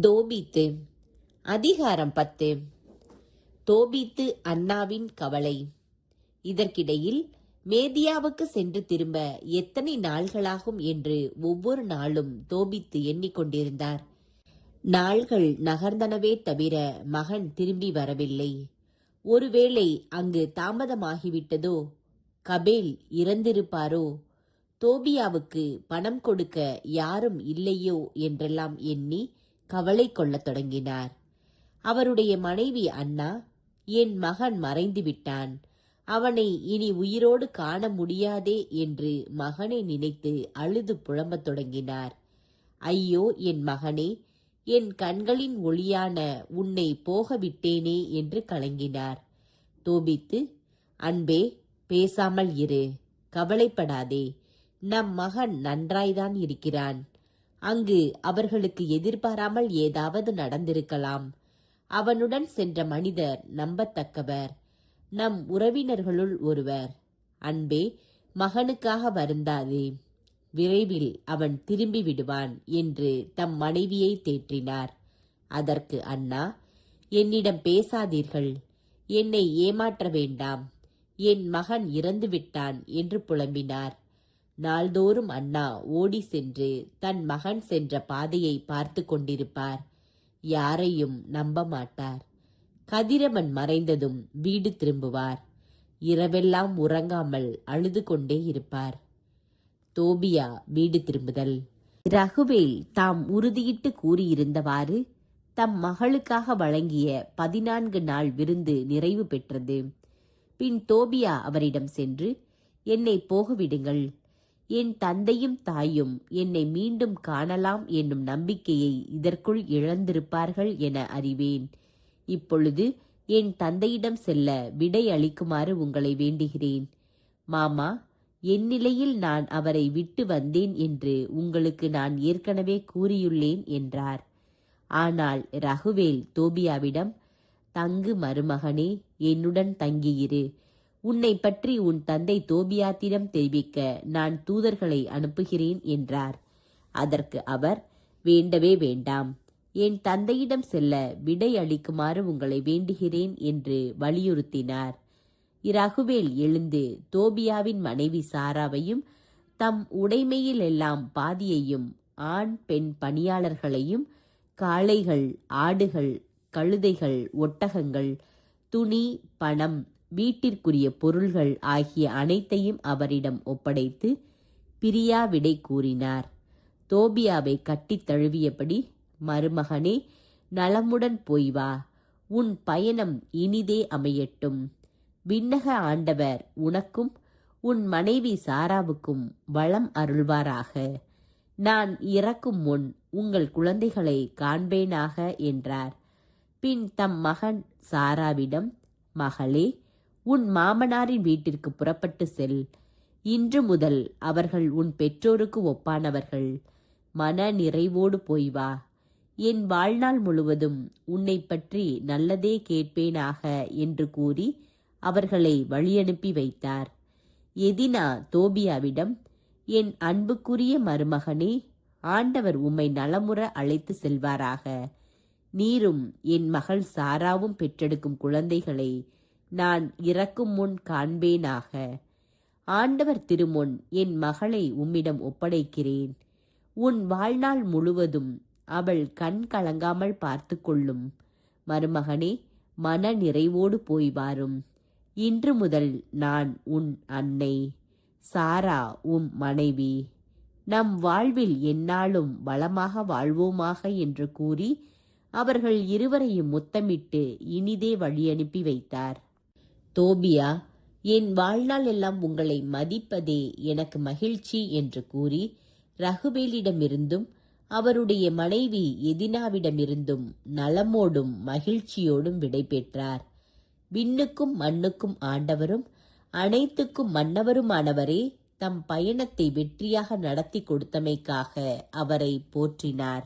தோபித்து. அதிகாரம் 10. தோபித்து அண்ணாவின் கவலை. இதற்கிடையில் மேதியாவுக்கு சென்று திரும்ப எத்தனை நாள்களாகும் என்று ஒவ்வொரு நாளும் தோபித்து எண்ணிக்கொண்டிருந்தார். நாள்கள் நகர்ந்தனவே தவிர மகன் திரும்பி வரவில்லை. ஒருவேளை அங்கு தாமதமாகிவிட்டதோ, கபேல் இறந்திருப்பாரோ, தோபியாவுக்கு பணம் கொடுக்க யாரும் இல்லையோ என்றெல்லாம் எண்ணி கவலை கொள்ளத் தொடங்கினார். அவருடைய மனைவி அண்ணா, என் மகன் மறைந்து விட்டான், அவனை இனி உயிரோடு காண முடியாதே என்று மகனை நினைத்து அழுது புலம்பத் தொடங்கினார். ஐயோ என் மகனே, என் கண்களின் ஒளியான உன்னை போக விட்டேனே என்று கலங்கினார். தோபித்து, அன்பே, பேசாமல் இரு, கவலைப்படாதே, நம் மகன் நன்றாய்தான் இருக்கிறான். அங்கு அவர்களுக்கு எதிர்பாராமல் ஏதாவது நடந்திருக்கலாம். அவனுடன் சென்ற மனிதர் நம்பத்தக்கவர், நம் உறவினர்களுள் ஒருவர். அன்பே, மகனுக்காக வருந்தாதே, விரைவில் அவன் திரும்பி விடுவான் என்று தம் மனைவியை தேற்றினார். அதற்கு அண்ணா, என்னிடம் பேசாதீர்கள், என்னை ஏமாற்ற வேண்டாம், என் மகன் இறந்து விட்டான் என்று புலம்பினார். நாள்தோறும் அண்ணா ஓடி சென்று தன் மகன் சென்ற பாதையை பார்த்து கொண்டிருப்பார். யாரையும் நம்ப மாட்டார். கதிரவன் மறைந்ததும் வீடு திரும்புவார். இரவெல்லாம் உறங்காமல் அழுது கொண்டே இருப்பார். தோபியா வீடு திரும்புதல். ரகுவேல் தாம் உறுதியிட்டு கூறியிருந்தவாறு தம் மகளுக்காக வழங்கிய 14 நாள் விருந்து நிறைவு பெற்றது. பின் தோபியா அவரிடம் சென்று, என்னை போகவிடுங்கள், என் தந்தையும் தாயும் என்னை மீண்டும் காணலாம் என்னும் நம்பிக்கையை இதற்குள் இழந்திருப்பார்கள் என அறிவேன். இப்பொழுது என் தந்தையிடம் செல்ல விடை அளிக்குமாறு உங்களை வேண்டுகிறேன். மாமா, என் நிலையில் நான் அவரை விட்டு வந்தேன் என்று உங்களுக்கு நான் ஏற்கனவே கூறியுள்ளேன் என்றார். ஆனால் ரகுவேல் தோபியாவிடம், தங்கு மருமகனே, என்னுடன் தங்கியிரு, உன்னை பற்றி உன் தந்தை தோபியாத்திடம் தெரிவிக்க நான் தூதர்களை அனுப்புகிறேன் என்றார். அதற்கு அவர், வேண்டவே வேண்டாம், என் தந்தையிடம் செல்ல விடை அளிக்குமாறு உங்களை வேண்டுகிறேன் என்று வலியுறுத்தினார். ரகுவேல் எழுந்து தோபியாவின் மனைவி சாராவையும் தம் உடைமையில் எல்லாம் பாதியையும் ஆண் பெண் பணியாளர்களையும் காளைகள், ஆடுகள், கழுதைகள், ஒட்டகங்கள், துணி, பணம், வீட்டிற்குரிய பொருள்கள் ஆகிய அனைத்தையும் அவரிடம் ஒப்படைத்து பிரியா விடை கூறினார். தோபியாவை கட்டித் தழுவியபடி, மருமகனே, நலமுடன் போய் வா, உன் பயணம் இனிதே அமையட்டும், விண்ணக ஆண்டவர் உனக்கும் உன் மனைவி சாராவுக்கும் வளம் அருள்வாராக, நான் இறக்கும் முன் உங்கள் குழந்தைகளை காண்பேனாக என்றார். பின் தம் மகன் சாராவிடம், மகளே, உன் மாமனாரின் வீட்டிற்கு புறப்பட்டு செல், இன்று முதல் அவர்கள் உன் பெற்றோருக்கு ஒப்பானவர்கள், மன நிறைவோடு போய் வா, என் வாழ்நாள் முழுவதும் உன்னை பற்றி நல்லதே கேட்பேனாக என்று கூறி அவர்களை வழியனுப்பி வைத்தார். எதினா தோபியாவிடம், என் அன்புக்குரிய மருமகனே, ஆண்டவர் உம்மை நலமுற அழைத்து செல்வாராக, நீரும் என் மகள் சாராவும் பெற்றெடுக்கும் குழந்தைகளை நான் இறக்கும் முன் காண்பேனாக. ஆண்டவர் திருமுன் என் மகளை உம்மிடம் ஒப்படைக்கிறேன். உன் வாழ்நாள் முழுவதும் அவள் கண் கலங்காமல் பார்த்து கொள்ளும். மருமகனே, மன நிறைவோடு போய் வாரும். இன்று முதல் நான் உன் அன்னை, சாரா உம் மனைவி. நம் வாழ்வில் எந்நாளும் வளமாக வாழ்வோமாக என்று கூறி அவர்கள் இருவரையும் முத்தமிட்டு இனிதே வழியனுப்பி வைத்தார். தோபியா, என் வாழ்நாள் எல்லாம் உங்களை மதிப்பதே எனக்கு மகிழ்ச்சி என்று கூறி ரகுவேலிடமிருந்தும் அவருடைய மனைவி எதினாவிடமிருந்தும் நலமோடும் மகிழ்ச்சியோடும் விடை பெற்றார். விண்ணுக்கும் மண்ணுக்கும் ஆண்டவரும் அனைத்துக்கும் மன்னவருமானவரே தம் பயணத்தை வெற்றியாக நடத்தி கொடுத்தமைக்காக அவரை போற்றினார்.